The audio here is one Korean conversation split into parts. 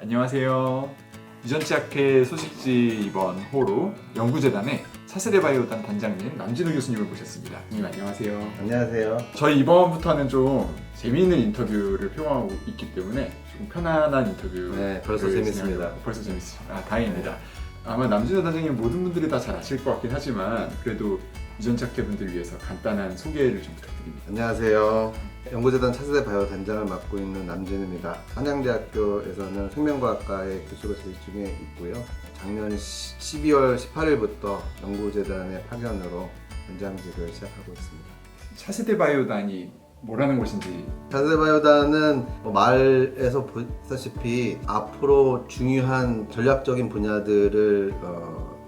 안녕하세요. 유전치학회 소식지 이번 호로 연구재단의 차세대 바이오단 단장님 남진우 교수님을 모셨습니다. 교수님 안녕하세요. 안녕하세요. 저희 이번부터는 좀 재미있는 인터뷰를 표방하고 있기 때문에 좀 편안한 인터뷰. 네, 벌써 재밌습니다. 벌써 재밌습니다. 다행입니다. 아마 남진우 단장님 모든 분들이 다 잘 아실 것 같긴 하지만 그래도 유전치학회 분들을 위해서 간단한 소개를 좀 부탁드립니다. 안녕하세요. 연구재단 차세대 바이오 단장을 맡고 있는 남진우입니다. 한양대학교에서는 생명과학과의 교수로 재직 중에 있고요. 작년 12월 18일부터 연구재단의 파견으로 단장직을 시작하고 있습니다. 차세대 바이오단이 뭐라는 곳인지. 차세대 바이오단은 말에서 보다시피 앞으로 중요한 전략적인 분야들을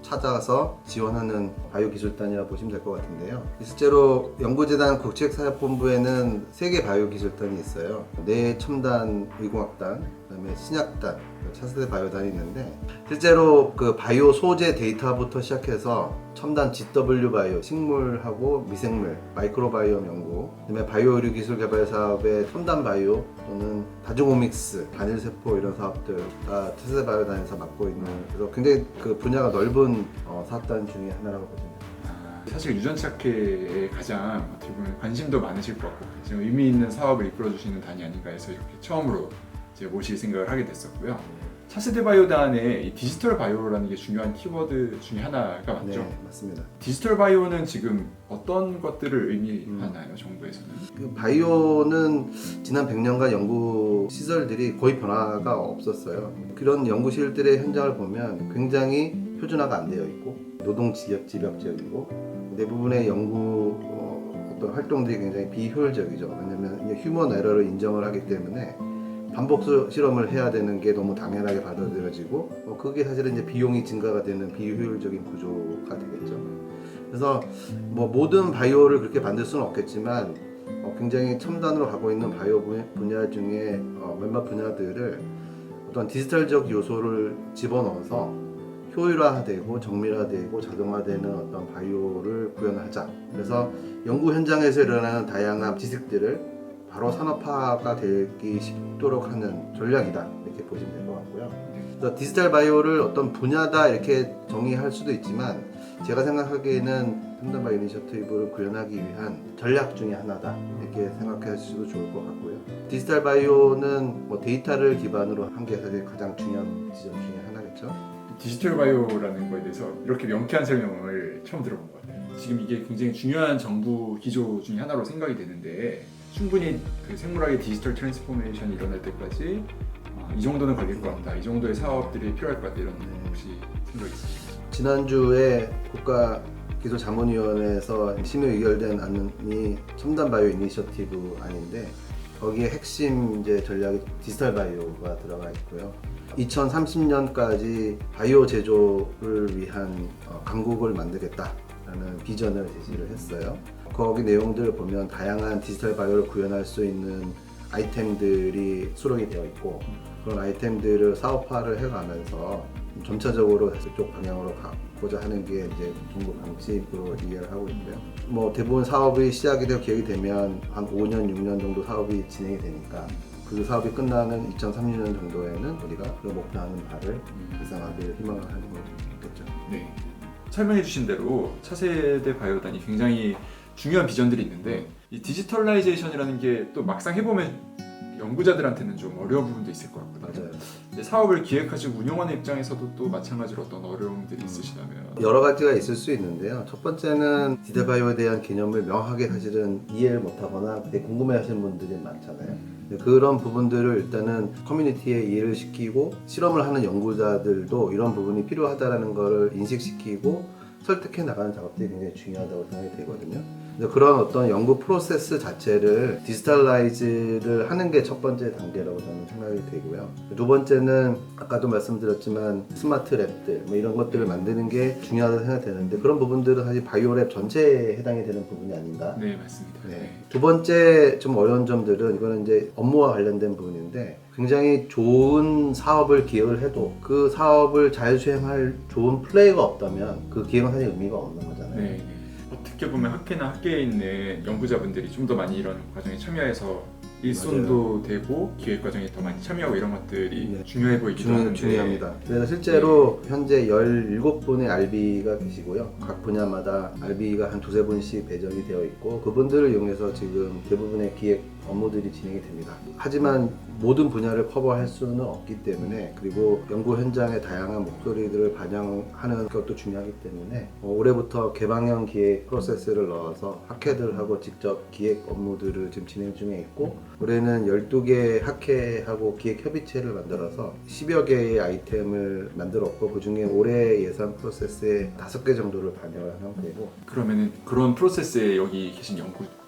찾아서 지원하는 바이오기술단이라고 보시면 될 것 같은데요. 실제로 연구재단 국책사업본부에는 3개 바이오기술단이 있어요. 뇌첨단 의공학단, 그다음에 신약단, 차세대 바이오단이 있는데 실제로 그 바이오 소재 데이터부터 시작해서 첨단 GW 바이오, 식물하고 미생물, 마이크로바이옴 연구, 그다음에 바이오 의료 기술 개발 사업의 첨단 바이오 또는 다중오믹스, 단일세포 이런 사업들 다 차세대 바이오단에서 맡고 있는, 그래서 굉장히 그 분야가 넓은 사업단 중에 하나라고 보시면 됩니다. 사실 유전치학회에 가장 어떻게 보면 관심도 많으실 것 같고 지금 의미 있는 사업을 이끌어주시는 단이 아닌가 해서 이렇게 처음으로 이제 모실 생각을 하게 됐었고요. 차세대 바이오단의 이 디지털 바이오라는 게 중요한 키워드 중에 하나가 맞죠? 네, 맞습니다. 디지털 바이오는 지금 어떤 것들을 의미하나요, 정부에서는? 그 바이오는 지난 100년간 연구 시설들이 거의 변화가 없었어요. 그런 연구실들의 현장을 보면 굉장히 표준화가 안 되어 있고 노동 집약적이고 대부분의 연구 어떤 활동들이 굉장히 비효율적이죠. 왜냐하면 휴먼 에러를 인정을 하기 때문에 반복 실험을 해야 되는 게 너무 당연하게 받아들여지고 그게 사실은 이제 비용이 증가가 되는 비효율적인 구조가 되겠죠. 그래서 뭐 모든 바이오를 그렇게 만들 수는 없겠지만 굉장히 첨단으로 가고 있는 바이오 분야 중에 몇몇 분야들을 어떤 디지털적 요소를 집어넣어서 효율화되고 정밀화되고 자동화되는 어떤 바이오를 구현하자. 그래서 연구 현장에서 일어나는 다양한 지식들을 바로 산업화가 되기 쉽도록 하는 전략이다, 이렇게 보시면 될 것 같고요. 그래서 디지털 바이오를 어떤 분야다 이렇게 정의할 수도 있지만 제가 생각하기에는 첨단 바이오 이니셔티브를 구현하기 위한 전략 중에 하나다, 이렇게 생각하셔도 좋을 것 같고요. 디지털 바이오는 뭐 데이터를 기반으로 한 게 사실 가장 중요한 지점 중에 하나겠죠. 디지털 바이오라는 거에 대해서 이렇게 명쾌한 설명을 처음 들어본 것 같아요. 지금 이게 굉장히 중요한 정부 기조 중에 하나로 생각이 되는데 충분히 그 생물학의 디지털 트랜스포메이션이 일어날 때까지 이 정도는 걸릴 것 같다, 이 정도의 사업들이 필요할 것 같다, 이런 혹시 생각이 있으신가요? 지난주에 국가기술자문위원회에서 심의 의결된 안이 첨단 바이오 이니셔티브 안인데 거기에 핵심 이제 전략이 디지털 바이오가 들어가 있고요. 2030년까지 바이오 제조를 위한 강국을 만들겠다라는 비전을 제시를 했어요. 거기 내용들을 보면 다양한 디지털 바이오를 구현할 수 있는 아이템들이 수록이 되어 있고 그런 아이템들을 사업화를 해가면서 점차적으로 그쪽 방향으로 가고자 하는 게 이제 정부 방침으로 이해를 하고 있고요. 뭐 대부분 사업이 시작이 되고 계획이 되면 한 5년, 6년 정도 사업이 진행이 되니까 그 사업이 끝나는 2030년 정도에는 우리가 그 목표하는 바를 달성하기를 희망을 하는 거겠죠. 네. 설명해 주신 대로 차세대 바이오단이 굉장히 중요한 비전들이 있는데 이 디지털라이제이션이라는 게 또 막상 해보면 연구자들한테는 좀 어려운 부분도 있을 것 같거든요. 맞아요. 근데 사업을 기획하시고 운영하는 입장에서도 또 마찬가지로 어떤 어려움들이 있으시다면? 여러 가지가 있을 수 있는데요. 첫 번째는 디지털 바이오에 대한 개념을 명확하게 사실은 이해를 못하거나 되게 궁금해하시는 분들이 많잖아요. 그런 부분들을 일단은 커뮤니티에 이해를 시키고 실험을 하는 연구자들도 이런 부분이 필요하다는 것을 인식시키고 설득해 나가는 작업들이 굉장히 중요하다고 생각이 되거든요. 그런 어떤 연구 프로세스 자체를 디지털라이즈를 하는 게 첫 번째 단계라고 저는 생각이 되고요. 두 번째는 아까도 말씀드렸지만 스마트 랩들 뭐 이런 것들을 만드는 게 중요하다고 생각되는데 그런 부분들은 사실 바이오랩 전체에 해당이 되는 부분이 아닌가. 네, 맞습니다. 네. 두 번째 좀 어려운 점들은 이거는 이제 업무와 관련된 부분인데 굉장히 좋은 사업을 기획을 해도 그 사업을 잘 수행할 좋은 플레이가 없다면 그 기획은 사실 의미가 없는 거잖아요. 네. 어떻게 보면 학회나 학계에 있는 연구자분들이 좀 더 많이 이런 과정에 참여해서 일손도 되고 기획 과정에 더 많이 참여하고 이런 것들이 네. 중요해 보이기도 하는데 중요합니다. 그래서 실제로 현재 17분의 RB가 계시고요. 각 분야마다 RB가 한 두세 분씩 배정이 되어 있고 그분들을 이용해서 지금 대부분의 기획 업무들이 진행이 됩니다. 하지만 모든 분야를 커버할 수는 없기 때문에 그리고 연구 현장의 다양한 목소리들을 반영하는 것도 중요하기 때문에 올해부터 개방형 기획 프로세스를 넣어서 학회들하고 직접 기획 업무들을 지금 진행 중에 있고 올해는 12개 학회하고 기획 협의체를 만들어서 10여 개의 아이템을 만들었고 그중에 올해 예산 프로세스에 5개 정도를 반영한 상태고 그러면은 그런 프로세스에 여기 계신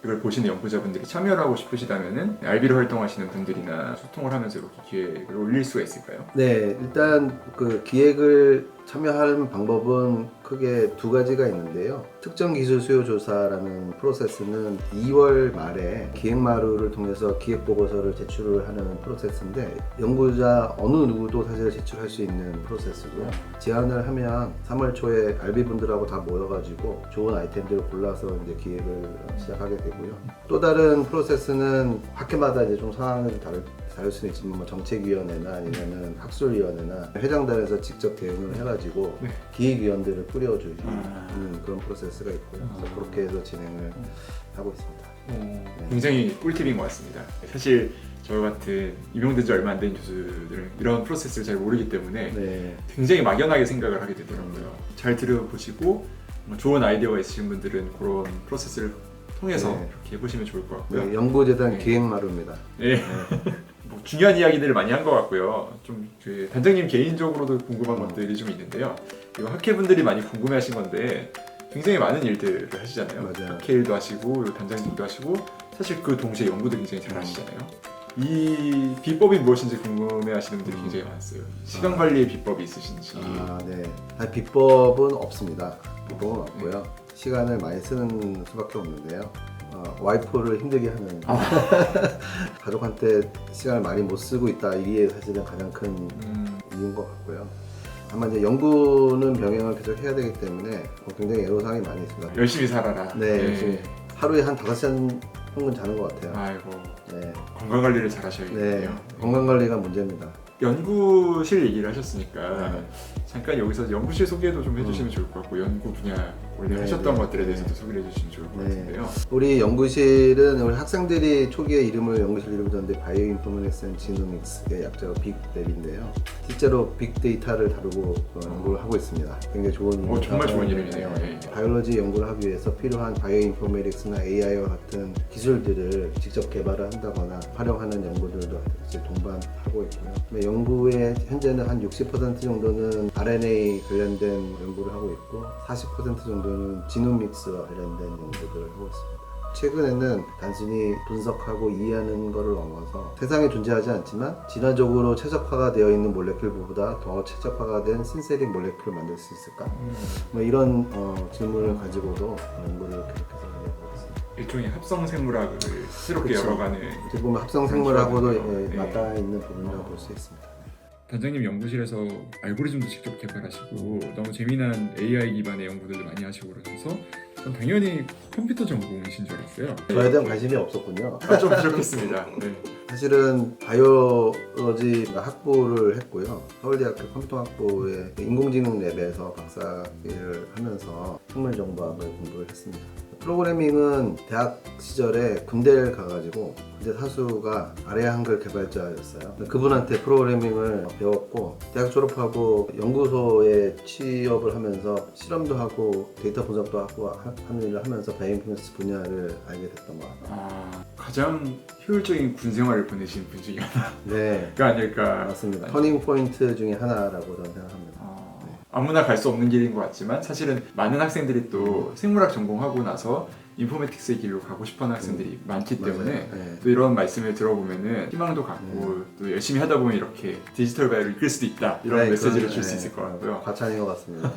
이걸 보시는 연구자분들이 참여를 하고 싶으시다면은 RB로 활동하시는 분들이나 소통을 하면서 이렇게 기획을 올릴 수가 있을까요? 네, 일단 그 기획을 참여하는 방법은 크게 두 가지가 있는데요. 특정 기술 수요 조사라는 프로세스는 2월 말에 기획 마루를 통해서 기획 보고서를 제출을 하는 프로세스인데 연구자 어느 누구도 사실 제출할 수 있는 프로세스고요. 제안을 하면 3월 초에 RB 분들하고 다 모여가지고 좋은 아이템들을 골라서 이제 기획을 시작하게 되고요. 또 다른 프로세스는 학회마다 이제 좀 상황은 다를 수는 있지만 뭐 정책위원회나 아니면은 학술위원회나 회장단에서 직접 대응을 해가지고 네. 기획위원들을 꾸려주는 그런 프로세스가 있고요. 그래서 그렇게 해서 진행을 하고 있습니다. 굉장히 꿀팁인 것 같습니다. 사실 저 같은 임용된 지 얼마 안 된 교수들은 이런 프로세스를 잘 모르기 때문에 네. 굉장히 막연하게 생각을 하게 되더라고요. 잘 들어보시고 좋은 아이디어가 있으신 분들은 그런 프로세스를 통해서 네. 이렇게 해보시면 좋을 것 같고요. 네, 연구재단 네. 기획마루입니다. 네. 뭐 중요한 이야기들을 많이 한 것 같고요. 좀 그 단장님 개인적으로도 궁금한 것들이 좀 있는데요. 이거 학회분들이 많이 궁금해하신 건데 굉장히 많은 일들을 하시잖아요. 맞아요. 학회 일도 하시고 단장님도 하시고 사실 그 동시에 연구도 굉장히 잘 하시잖아요. 이 비법이 무엇인지 궁금해하시는 분들이 굉장히 많았어요. 시간 관리의 비법이 있으신지. 네. 비법은 없습니다. 비법은 없고요. 시간을 많이 쓰는 수밖에 없는데요. 와이프를 힘들게 하는 가족한테 시간을 많이 못 쓰고 있다 이게 사실은 가장 큰 이유인 것 같고요. 다만 이제 연구는 병행을 계속 해야 되기 때문에 굉장히 애로사항이 많이 있습니다. 열심히 살아라. 네, 열심히 하루에 한 5시간 평균 자는 것 같아요. 아이고 네, 건강 관리를 잘 하셔야겠네요. 네, 건강 관리가 문제입니다. 연구실 얘기를 하셨으니까 네. 잠깐 여기서 연구실 소개도 좀 해주시면 좋을 것 같고 연구 분야 원래 네, 하셨던 네, 것들에 네. 대해서도 소개를 해주시면 좋을 것 네. 같은데요. 우리 연구실은 우리 학생들이 초기에 이름을 연구실 이름을 줬는데 바이오 인포메틱스 앤 지노믹스의 약자가 빅랩인데요. 실제로 빅데이터를 다루고 연구를 하고 있습니다. 굉장히 좋은 정말 좋은 이름이네요. 네. 바이올로지 연구를 하기 위해서 필요한 바이오 인포메틱스나 AI와 같은 기술들을 직접 개발을 한다거나 활용하는 연구들도 이제 동반하고 있고요. 연구의 현재는 한 60% 정도는 RNA 관련된 연구를 하고 있고 40% 정도는 지노믹스와 관련된 연구들을 하고 있습니다. 최근에는 단순히 분석하고 이해하는 것을 넘어서 세상에 존재하지 않지만 진화적으로 최적화가 되어 있는 몰레큘보다 더 최적화가 된 신세릭 몰레큘을 만들 수 있을까? 뭐 이런 질문을 가지고도 연구를 계속해서 해보고 있습니다. 일종의 합성 생물학을 새롭게 그쵸. 열어가는. 어떻게 보면 합성 생물하고도 네. 맞닿아 있는 부분이라고 볼 수 있습니다. 단장님 연구실에서 알고리즘도 직접 개발하시고 너무 재미난 AI 기반의 연구들도 많이 하시고 그러셔서 전 당연히 컴퓨터 전공이신 줄 알았어요. 저에 대한 관심이 없었군요. 좀 부족했습니다. 네. 사실은 바이오로지 학부를 했고요. 서울대학교 컴퓨터학부의 인공지능 랩에서 박사일을 하면서 생물정보학을 공부를 했습니다. 프로그래밍은 대학 시절에 군대를 가가지고 군대 사수가 아래아 한글 개발자였어요. 그분한테 프로그래밍을 배웠고 대학 졸업하고 연구소에 취업을 하면서 실험도 하고 데이터 분석도 하고 하는 일을 하면서 바이오인포메틱스 분야를 알게 됐던 것 같아요. 가장 효율적인 군 생활을 보내신 분 중에 네, 하나가 아닐까. 맞습니다. 터닝 포인트 중에 하나라고 저는 생각합니다. 아무나 갈 수 없는 길인 것 같지만 사실은 많은 학생들이 또 생물학 전공하고 나서 인포메틱스의 길로 가고 싶어하는 학생들이 많기 때문에 네. 또 이런 말씀을 들어보면은 희망도 갖고 또 열심히 하다 보면 이렇게 디지털 바이오를 이끌 수도 있다 이런 네, 메시지를 그건, 줄 수 있을 것 같고요. 과찬인 것 같습니다.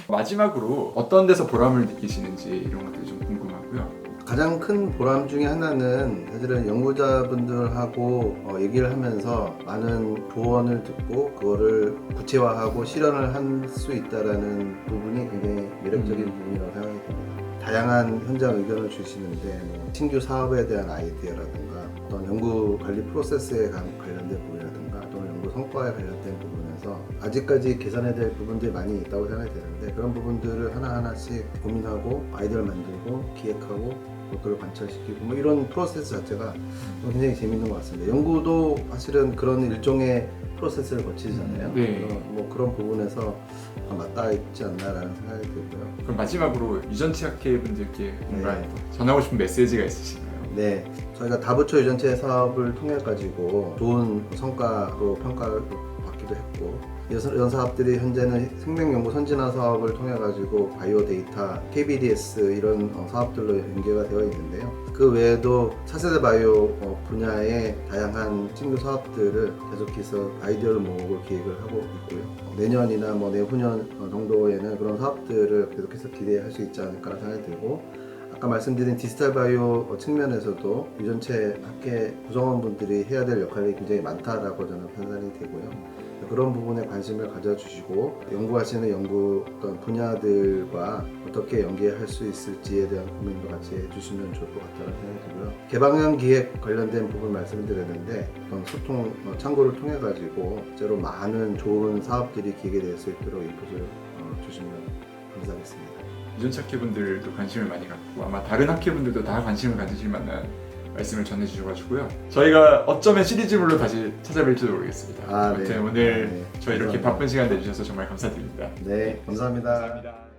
마지막으로 어떤 데서 보람을 느끼시는지 이런 것들이 좀 궁금하고요. 가장 큰 보람 중에 하나는 사실은 연구자분들하고 얘기를 하면서 많은 조언을 듣고 그거를 구체화하고 실현을 할 수 있다는 부분이 굉장히 매력적인 부분이라고 생각이 듭니다. 다양한 현장 의견을 주시는데 뭐 신규 사업에 대한 아이디어라든가 어떤 연구 관리 프로세스에 관련된 부분이라든가 또는 연구 성과에 관련된 부분에서 아직까지 개선해야 될 부분들이 많이 있다고 생각이 되는데 그런 부분들을 하나하나씩 고민하고 아이디어를 만들고 기획하고 그걸 관철시키고 뭐 이런 프로세스 자체가 굉장히 재밌는 것 같습니다. 연구도 사실은 그런 일종의 프로세스를 거치잖아요. 네. 그래서 뭐 그런 부분에서 맞닿아 있지 않나라는 생각이 들고요. 그럼 마지막으로 유전체 학회 분들께 뭔가 네. 전하고 싶은 메시지가 있으신가요? 네, 저희가 다부처 유전체 사업을 통해 가지고 좋은 성과로 평가를 받기도 했고 이런 사업들이 현재는 생명연구 선진화 사업을 통해 가지고 바이오 데이터, KBDS 이런 사업들로 연계가 되어 있는데요. 그 외에도 차세대 바이오 분야의 다양한 신규 사업들을 계속해서 아이디어를 모으고 계획을 하고 있고요. 내년이나 뭐 내후년 정도에는 그런 사업들을 계속해서 기대할 수 있지 않을까 생각이 들고 아까 말씀드린 디지털 바이오 측면에서도 유전체 학회 구성원분들이 해야 될 역할이 굉장히 많다라고 저는 판단이 되고요. 그런 부분에 관심을 가져주시고 연구하시는 연구 어떤 분야들과 어떻게 연계할 수 있을지에 대한 고민도 같이 해주시면 좋을 것 같다는 생각이 들고요. 개방형 기획 관련된 부분 말씀드렸는데 어떤 소통 창구를 통해 가지고 실제로 많은 좋은 사업들이 기획될 수 있도록 인풋을 주시면 감사하겠습니다. 유전체 학회 분들도 관심을 많이 갖고 아마 다른 학회 분들도 다 관심을 가지실 만한 말씀을 전해주셔가지고요. 저희가 어쩌면 시리즈물로 다시 찾아뵐지도 모르겠습니다. 아무튼 네. 오늘 네. 저희 이렇게 감사합니다. 바쁜 시간 내주셔서 정말 감사드립니다. 네, 감사합니다. 감사합니다.